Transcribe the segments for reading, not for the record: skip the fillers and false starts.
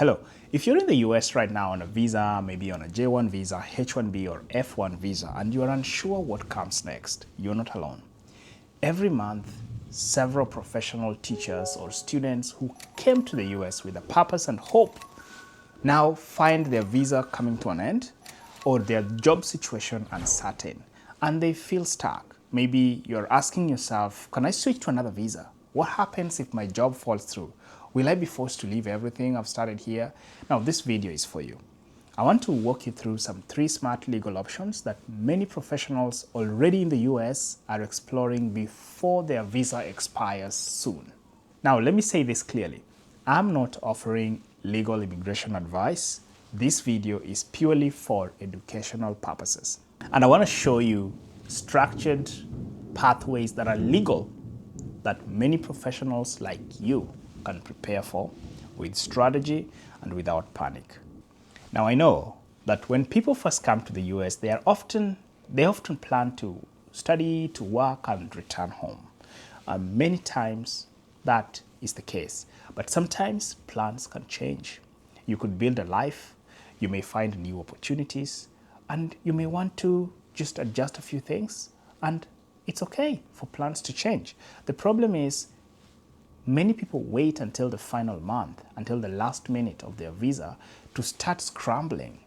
Hello, if you're in the US right now on a visa, maybe on a J1 visa, H1B or F1 visa, and you're unsure what comes next, you're not alone. Every month, several professional teachers or students who came to the US with a purpose and hope now find their visa coming to an end or their job situation uncertain and they feel stuck. Maybe you're asking yourself, can I switch to another visa? What happens if my job falls through? Will I be forced to leave everything I've started here? Now, this video is for you. I want to walk you through some 3 smart legal options that many professionals already in the US are exploring before their visa expires soon. Now, let me say this clearly. I'm not offering legal immigration advice. This video is purely for educational purposes. And I want to show you structured pathways that are legal that many professionals like you can prepare for with strategy and without panic. Now, I know that when people first come to the US, they often plan to study, to work, and return home. Many times that is the case, but sometimes plans can change. You could build a life, you may find new opportunities, and you may want to just adjust a few things, and it's okay for plans to change. The problem is many people wait until the final month, until the last minute of their visa to start scrambling.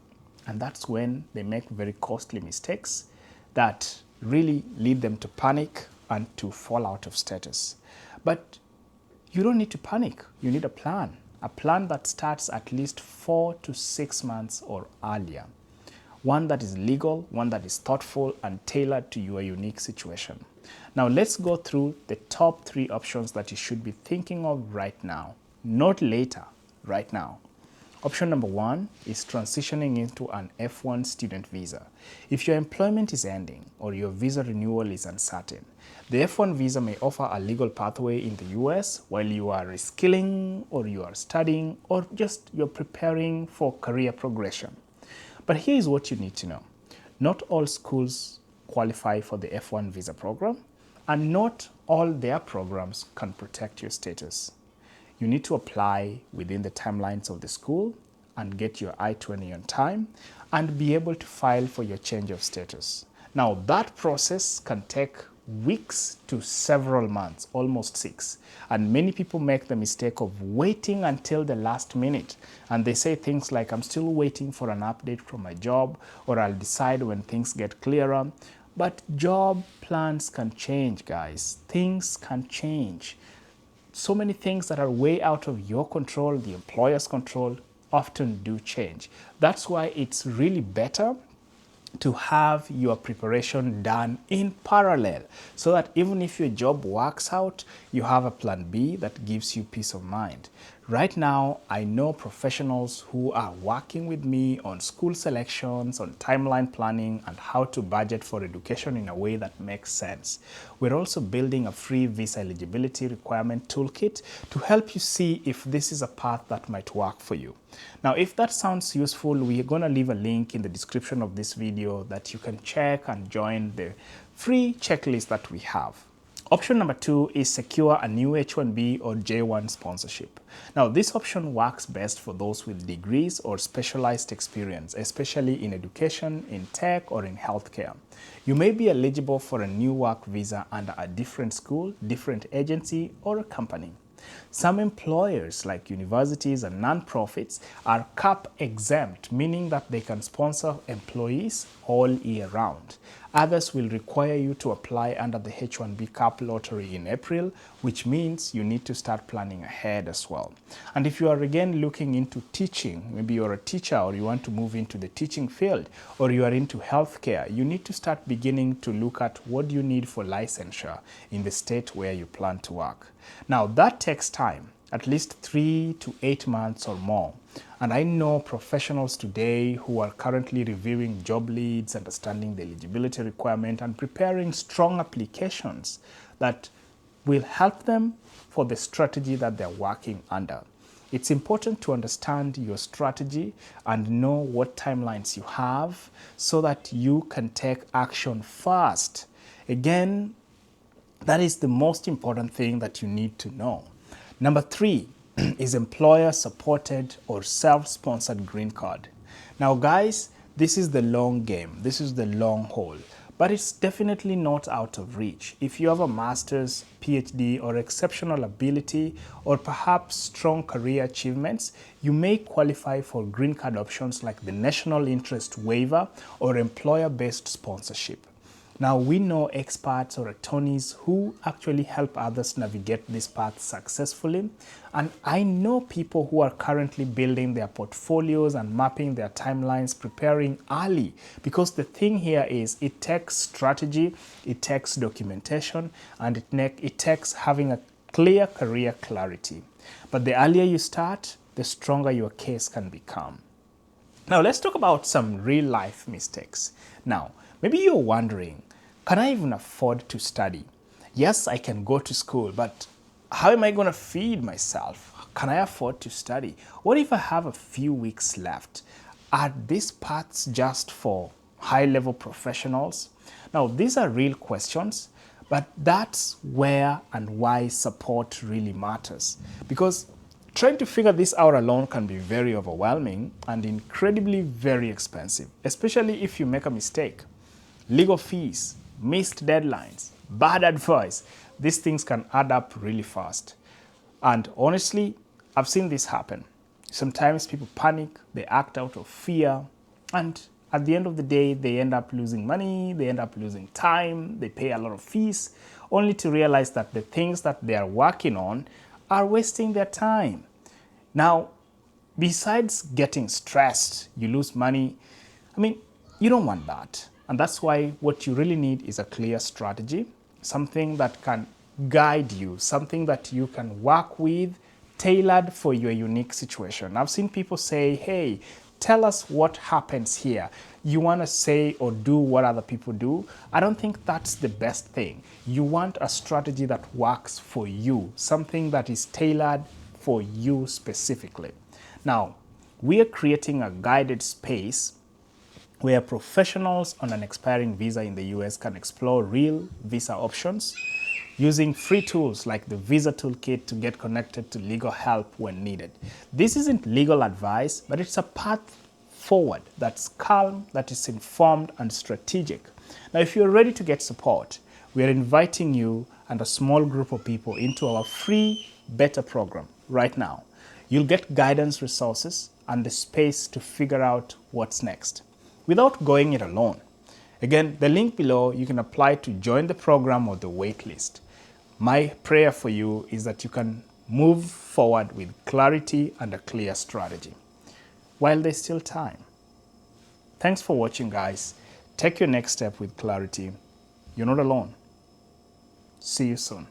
And that's when they make very costly mistakes that really lead them to panic and to fall out of status. But you don't need to panic. You need a plan that starts at least 4 to 6 months or earlier. One that is legal, one that is thoughtful and tailored to your unique situation. Now let's go through the top 3 options that you should be thinking of right now, not later, right now. Option number 1 is transitioning into an F1 student visa. If your employment is ending or your visa renewal is uncertain, the F1 visa may offer a legal pathway in the US while you are reskilling or you are studying or just you're preparing for career progression. But here is what you need to know. Not all schools qualify for the F1 visa program, and not all their programs can protect your status. You need to apply within the timelines of the school and get your I-20 on time and be able to file for your change of status. Now, that process can take weeks to several months, almost 6. And many people make the mistake of waiting until the last minute. And they say things like, I'm still waiting for an update from my job, or I'll decide when things get clearer. But job plans can change, guys. Things can change. So many things that are way out of your control, the employer's control, often do change. That's why it's really better to have your preparation done in parallel so that even if your job works out, you have a plan B that gives you peace of mind. Right now, I know professionals who are working with me on school selections, on timeline planning, and how to budget for education in a way that makes sense. We're also building a free visa eligibility requirement toolkit to help you see if this is a path that might work for you. Now, if that sounds useful, we're going to leave a link in the description of this video that you can check and join the free checklist that we have. Option number 2 is secure a new H1B or J1 sponsorship. Now, this option works best for those with degrees or specialized experience, especially in education, in tech, or in healthcare. You may be eligible for a new work visa under a different school, different agency, or a company. Some employers, like universities and nonprofits, are CAP exempt, meaning that they can sponsor employees all year round. Others will require you to apply under the H1B CAP lottery in April, which means you need to start planning ahead as well. And if you are again looking into teaching, maybe you're a teacher or you want to move into the teaching field, or you are into healthcare, you need to start beginning to look at what you need for licensure in the state where you plan to work. Now, that takes time, at least 3 to 8 months or more. And I know professionals today who are currently reviewing job leads, understanding the eligibility requirement, and preparing strong applications that will help them for the strategy that they're working under. It's important to understand your strategy and know what timelines you have so that you can take action fast. Again, that is the most important thing that you need to know. Number 3, is employer supported or self-sponsored green card. Now guys, this is the long game, this is the long haul, but it's definitely not out of reach. If you have a master's, PhD, or exceptional ability, or perhaps strong career achievements, you may qualify for green card options like the national interest waiver or employer-based sponsorship. Now, we know experts or attorneys who actually help others navigate this path successfully. And I know people who are currently building their portfolios and mapping their timelines, preparing early. Because the thing here is it takes strategy, it takes documentation, and it takes having a clear career clarity. But the earlier you start, the stronger your case can become. Now, let's talk about some real life mistakes. Now, maybe you're wondering, can I even afford to study? Yes, I can go to school, but how am I going to feed myself? Can I afford to study? What if I have a few weeks left? Are these paths just for high-level professionals? Now, these are real questions, but that's where and why support really matters. Because trying to figure this out alone can be very overwhelming and incredibly very expensive, especially if you make a mistake. Legal fees, missed deadlines, bad advice, these things can add up really fast. And honestly, I've seen this happen. Sometimes people panic, they act out of fear, and at the end of the day, they end up losing money, they end up losing time, they pay a lot of fees, only to realize that the things that they are working on are wasting their time. Now, besides getting stressed, you lose money, you don't want that. And that's why what you really need is a clear strategy, something that can guide you, something that you can work with, tailored for your unique situation. I've seen people say, hey, tell us what happens here. You want to say or do what other people do? I don't think that's the best thing. You want a strategy that works for you, something that is tailored for you specifically. Now, we are creating a guided space where professionals on an expiring visa in the US can explore real visa options using free tools like the Visa Toolkit to get connected to legal help when needed. This isn't legal advice, but it's a path forward that's calm, that is informed and strategic. Now, if you're ready to get support, we are inviting you and a small group of people into our free beta program right now. You'll get guidance, resources, and the space to figure out what's next without going it alone. Again, the link below, you can apply to join the program or the wait list. My prayer for you is that you can move forward with clarity and a clear strategy while there's still time. Thanks for watching, guys. Take your next step with clarity. You're not alone. See you soon.